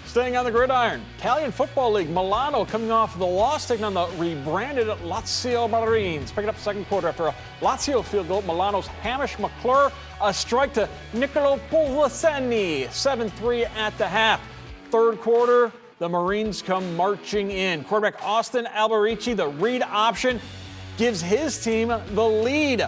Staying on the gridiron, Italian Football League, Milano coming off the loss, taking on the rebranded Lazio Marines. Picking up the second quarter after a Lazio field goal. Milano's Hamish McClure, a strike to Nicolo Polveseni, 7-3 at the half. Third quarter, the Marines come marching in. Quarterback Austin Alberici, the read option, gives his team the lead.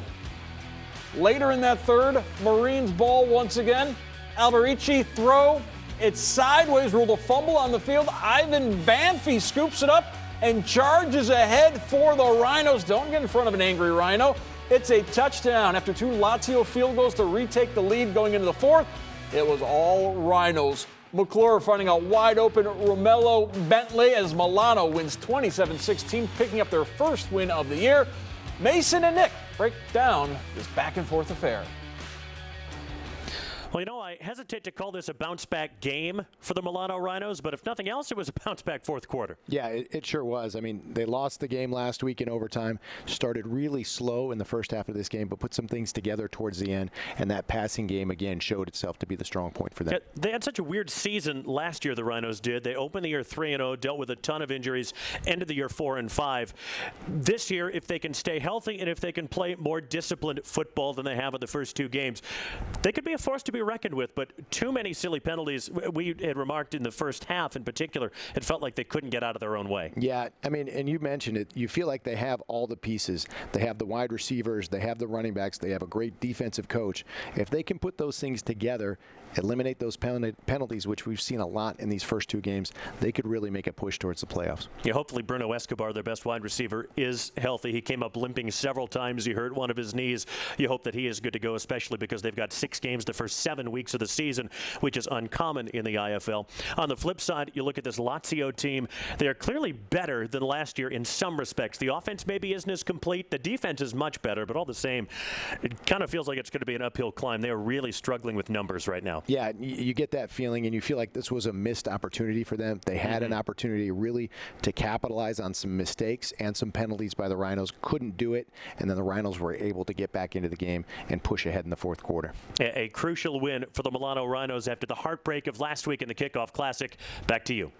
Later in that third, Marines ball once again. Alberici throw. It's sideways, ruled a fumble on the field. Ivan Banfi scoops it up and charges ahead for the Rhinos. Don't get in front of an angry Rhino. It's a touchdown after two Lazio field goals to retake the lead going into the fourth. It was all Rhinos. McClure finding a wide open Romello Bentley as Milano wins 27-16, picking up their first win of the year. Mason and Nick break down this back and forth affair. Well, you know, I hesitate to call this a bounce-back game for the Milano Rhinos, but if nothing else, it was a bounce-back fourth quarter. Yeah, it sure was. I mean, they lost the game last week in overtime, started really slow in the first half of this game, but put some things together towards the end, and that passing game, again, showed itself to be the strong point for them. Yeah, they had such a weird season last year, the Rhinos did. They opened the year 3-0, dealt with a ton of injuries, ended the year 4-5. This year, if they can stay healthy and if they can play more disciplined football than they have in the first two games, they could be a force to be reckoned with, but too many silly penalties. We had remarked in the first half in particular, it felt like they couldn't get out of their own way. Yeah, I mean, and you mentioned it, you feel like they have all the pieces. They have the wide receivers, they have the running backs, they have a great defensive coach. If they can put those things together, eliminate those penalties, which we've seen a lot in these first two games, they could really make a push towards the playoffs. Yeah, hopefully Bruno Escobar, their best wide receiver, is healthy. He came up limping several times. He hurt one of his knees. You hope that he is good to go, especially because they've got 6 games the first 7 weeks of the season, which is uncommon in the IFL. On the flip side, you look at this Lazio team. They are clearly better than last year in some respects. The offense maybe isn't as complete. The defense is much better, but all the same, it kind of feels like it's going to be an uphill climb. They are really struggling with numbers right now. Yeah, you get that feeling, and you feel like this was a missed opportunity for them. They had an opportunity really to capitalize on some mistakes and some penalties by the Rhinos. Couldn't do it, and then the Rhinos were able to get back into the game and push ahead in the fourth quarter. A crucial win for the Milano Rhinos after the heartbreak of last week in the Kickoff Classic. Back to you.